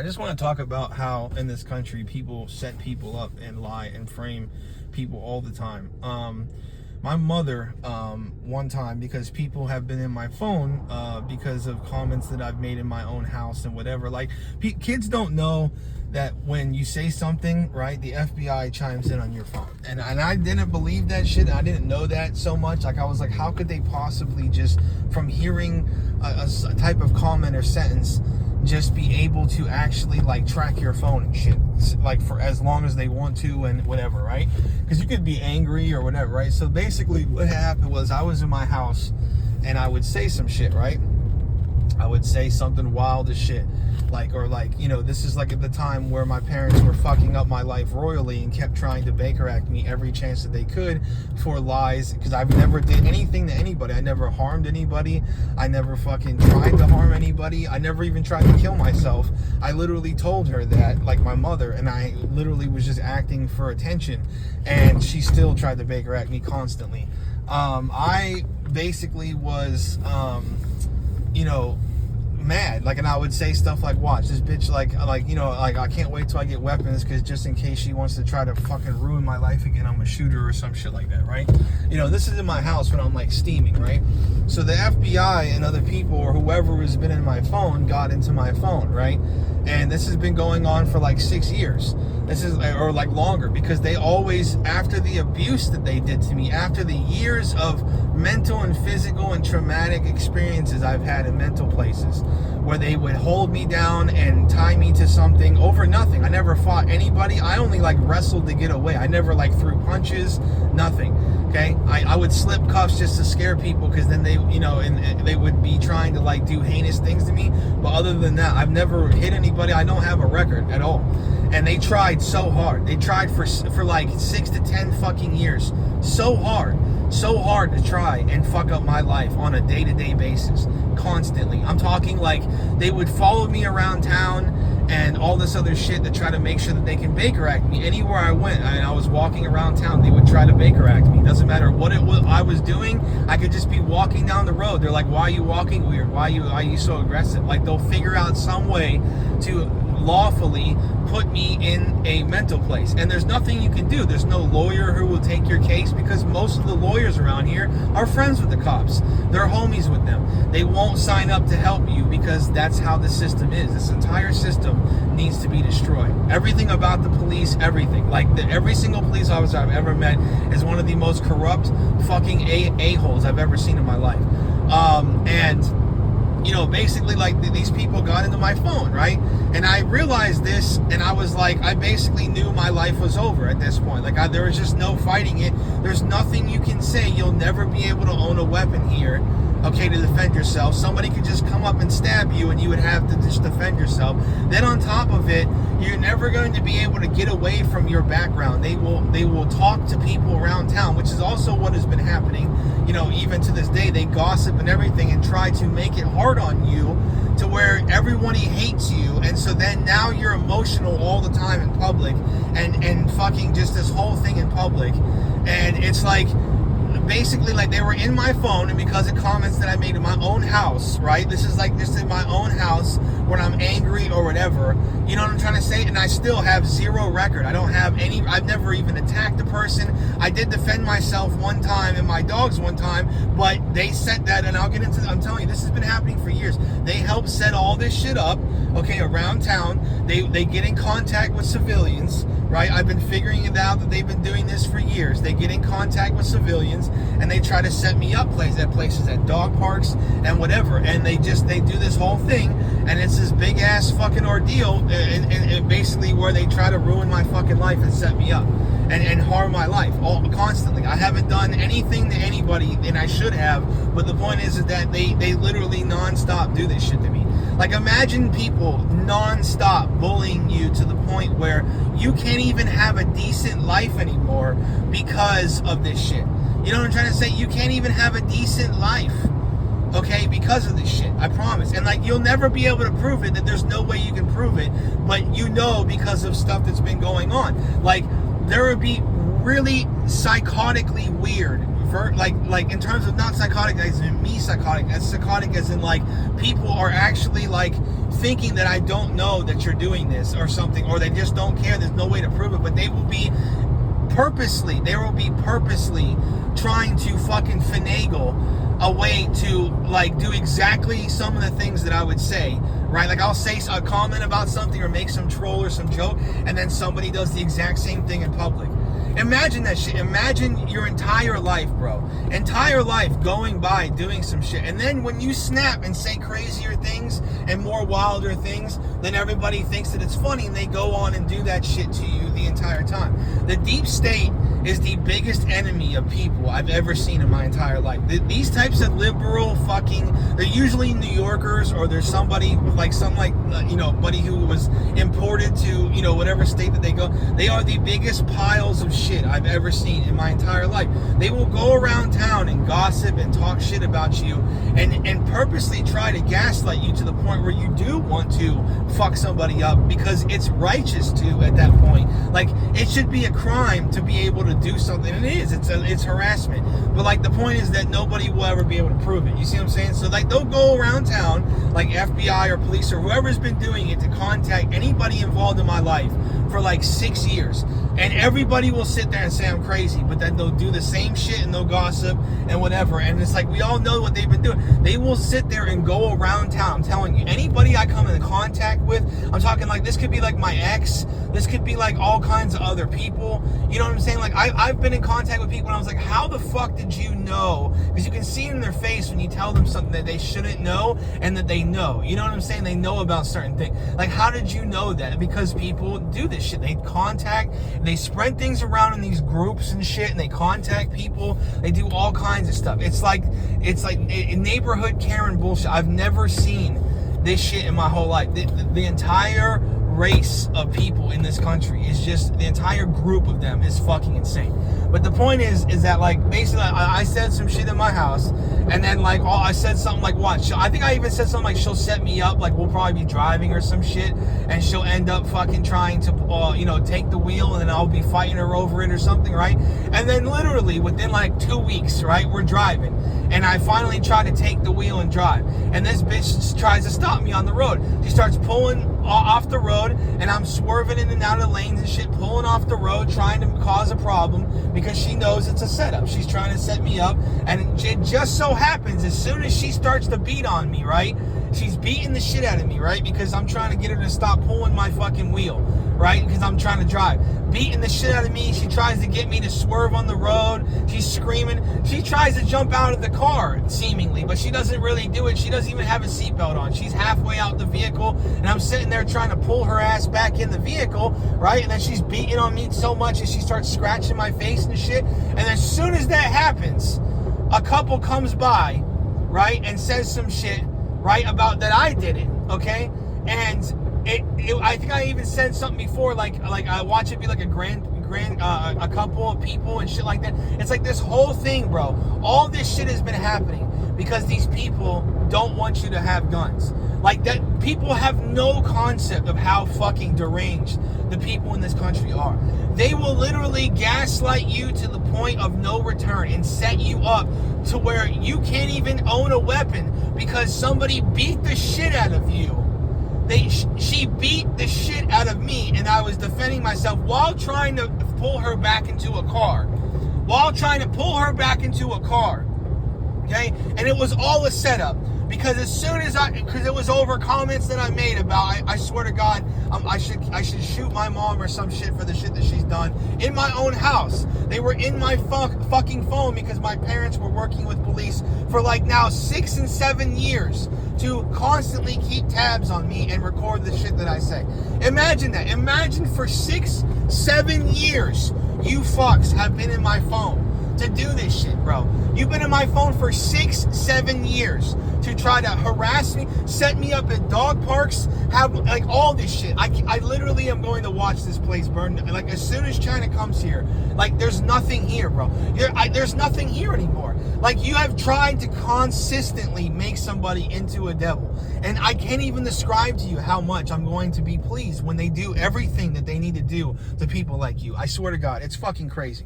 I just want to talk about how in this country people set people up and lie and frame people all the time. My mother, one time, because people have been in my phone because of comments that I've made in my own house and whatever. Like, kids don't know that when you say something, right, the FBI chimes in on your phone. And I didn't believe that shit. I didn't know that so much. Like, I was like, how could they possibly just, from hearing a type of comment or sentence, just be able to actually like track your phone and shit, like for as long as they want to and whatever, right? Because you could be angry or whatever, right? So basically what happened was I was in my house and I would say some shit, right? I would say something wild as shit, like, or like, you know, this is like at the time where my parents were fucking up my life royally and kept trying to Baker Act me every chance that they could for lies, because I've never did anything to anybody. I never harmed anybody. I never fucking tried to harm anybody. I never even tried to kill myself. I literally told her that, like my mother, and I literally was just acting for attention, and she still tried to Baker Act me constantly. I basically was, you know, mad, like, and I would say stuff like, watch this bitch, like you know, like, I can't wait till I get weapons, because just in case she wants to try to fucking ruin my life again, I'm a shooter or some shit like that, right? You know, this is in my house when I'm like steaming, right? So the FBI and other people or whoever has been in my phone got into my phone, right? And this has been going on for like 6 years. This is, or like longer, because they always, after the abuse that they did to me, after the years of mental and physical and traumatic experiences I've had in mental places, where they would hold me down and tie me to something over nothing. I never fought anybody. I only like wrestled to get away. I never like threw punches, nothing. Okay, I would slip cuffs just to scare people, because then they, you know, and they would be trying to like do heinous things to me. But other than that, I've never hit anybody. I don't have a record at all. And they tried so hard. They tried for like 6 to 10 fucking years. So hard to try and fuck up my life on a day-to-day basis, constantly. I'm talking like they would follow me around town and all this other shit to try to make sure that they can Baker Act me. Anywhere I went, and I was walking around town, they would try to Baker Act me. Doesn't matter what it was I was doing. I could just be walking down the road. They're like, why are you walking weird? Why are you so aggressive? Like, they'll figure out some way to lawfully put me in a mental place, and there's nothing you can do. There's no lawyer who will take your case, because most of the lawyers around here are friends with the cops. They're homies with them. They won't sign up to help you, because that's how the system is. This entire system needs to be destroyed. Everything about the police, everything, like every single police officer I've ever met is one of the most corrupt fucking a-holes I've ever seen in my life. And you know, basically, like, these people got into my phone, right? And I realized this, and I was like, I basically knew my life was over at this point. Like, there was just no fighting it. There's nothing you can say. You'll never be able to own a weapon here, okay, to defend yourself. Somebody could just come up and stab you, and you would have to just defend yourself. Then on top of it, you're never going to be able to get away from your background. They will talk to people around town, which is also what has been happening. You know, even to this day, they gossip and everything and try to make it hard on you, to where everybody hates you. And so then now you're emotional all the time in public, and fucking just this whole thing in public. And it's like, basically, like, they were in my phone, and because of comments that I made in my own house, right? This is like just in my own house when I'm angry or whatever. You know what I'm trying to say? And I still have zero record. I don't have any. I've never even attacked a person. I did defend myself one time and my dogs one time, but they set that, and I'll get into. I'm telling you, this has been happening for years. They help set all this shit up, okay, around town. They get in contact with civilians, right? I've been figuring it out that they've been doing this for years. They get in contact with civilians, and they try to set me up places at dog parks and whatever, and they do this whole thing, and it's this big ass fucking ordeal, and basically where they try to ruin my fucking life and set me up and harm my life all constantly. I haven't done anything to anybody, and I should have, but the point is that they literally non-stop do this shit to me. Like, imagine people non-stop bullying you to the point where you can't even have a decent life anymore because of this shit. You know what I'm trying to say? You can't even have a decent life, okay, because of this shit. I promise. And, like, you'll never be able to prove it, that there's no way you can prove it, but you know, because of stuff that's been going on. Like, there would be really psychotically weird, like in terms of not psychotic as in me psychotic, as psychotic as in like people are actually like thinking that I don't know that you're doing this or something, or they just don't care. There's no way to prove it, but they will be purposely trying to fucking finagle a way to like do exactly some of the things that I would say, right? Like I'll say a comment about something or make some troll or some joke, and then somebody does the exact same thing in public. Imagine that shit. Imagine your entire life, bro. Entire life going by doing some shit. And then when you snap and say crazier things and more wilder things, then everybody thinks that it's funny and they go on and do that shit to you the entire time. The deep state is the biggest enemy of people I've ever seen in my entire life. These types of liberal fucking, they're usually New Yorkers, or there's somebody like buddy who was imported to, whatever state that they go. They are the biggest piles of shit I've ever seen in my entire life. They will go around town and gossip and talk shit about you and purposely try to gaslight you to the point where you do want to fuck somebody up because it's righteous to at that point. Like, it should be a crime to be able to do something, and it is. It's harassment. But like, the point is that nobody will ever be able to prove it. You see what I'm saying? So like, they'll go around town, like FBI or police or whoever's been doing it, to contact anybody involved in my life for like 6 years, and everybody will sit there and say I'm crazy, but then they'll do the same shit and they'll gossip and whatever. And it's like, we all know what they've been doing. They will sit there and go around town. I'm telling you, anybody I come in contact with, I'm talking like, this could be like my ex, this could be like all kinds of other people. You know what I'm saying? Like, I've been in contact with people and I was like, how the fuck did you know? Because you can see it in their face when you tell them something that they shouldn't know and that they know. You know what I'm saying? They know about certain things. Like, how did you know that? Because people do this shit. They contact, they spread things around in these groups and shit, and they contact people. They do all kinds of stuff. It's like neighborhood Karen bullshit. I've never seen this shit in my whole life. The entire race of people in this country is just, the entire group of them is fucking insane. But the point is that like, basically I said some shit in my house, and then like, I said something like, what? I think I even said something like, she'll set me up, like we'll probably be driving or some shit, and she'll end up fucking trying to, take the wheel, and then I'll be fighting her over it or something, right? And then literally within like 2 weeks, right, we're driving, and I finally try to take the wheel and drive, and this bitch tries to stop me on the road. She starts pulling off the road, and I'm swerving in and out of lanes and shit, pulling off the road, trying to cause a problem because she knows it's a setup. She's trying to set me up, and it just so happens, as soon as she starts to beat on me, right, she's beating the shit out of me, right, because I'm trying to get her to stop pulling my fucking wheel, right, because I'm trying to drive. Beating the shit out of me. She tries to get me to swerve on the road. She's screaming. She tries to jump out of the car, seemingly, but she doesn't really do it. She doesn't even have a seatbelt on. She's halfway out the vehicle, and I'm sitting there trying to pull her ass back in the vehicle, right? And then she's beating on me so much that she starts scratching my face and shit. And as soon as that happens, a couple comes by, right, and says some shit, right, about that I did it, okay? And I think I even said something before, like I watch it be like a couple of people and shit like that. It's like this whole thing, bro. All this shit has been happening because these people don't want you to have guns. Like that, people have no concept of how fucking deranged the people in this country are. They will literally gaslight you to the point of no return and set you up to where you can't even own a weapon because somebody beat the shit out of you. She beat the shit out of me, and I was defending myself while trying to pull her back into a car. Okay? And it was all a setup. Because as soon as because it was over comments that I made about, I swear to God, I should shoot my mom or some shit for the shit that she's done in my own house. They were in my fucking phone because my parents were working with police for like now 6 and 7 years to constantly keep tabs on me and record the shit that I say. Imagine that. Imagine for 6, 7 years, you fucks have been in my phone to do this shit, bro. You've been in my phone for 6, 7 years to try to harass me, set me up at dog parks, have like all this shit. I literally am going to watch this place burn. Like as soon as China comes here, like there's nothing here, bro. There's nothing here anymore. Like you have tried to consistently make somebody into a devil, and I can't even describe to you how much I'm going to be pleased when they do everything that they need to do to people like you. I swear to God, it's fucking crazy.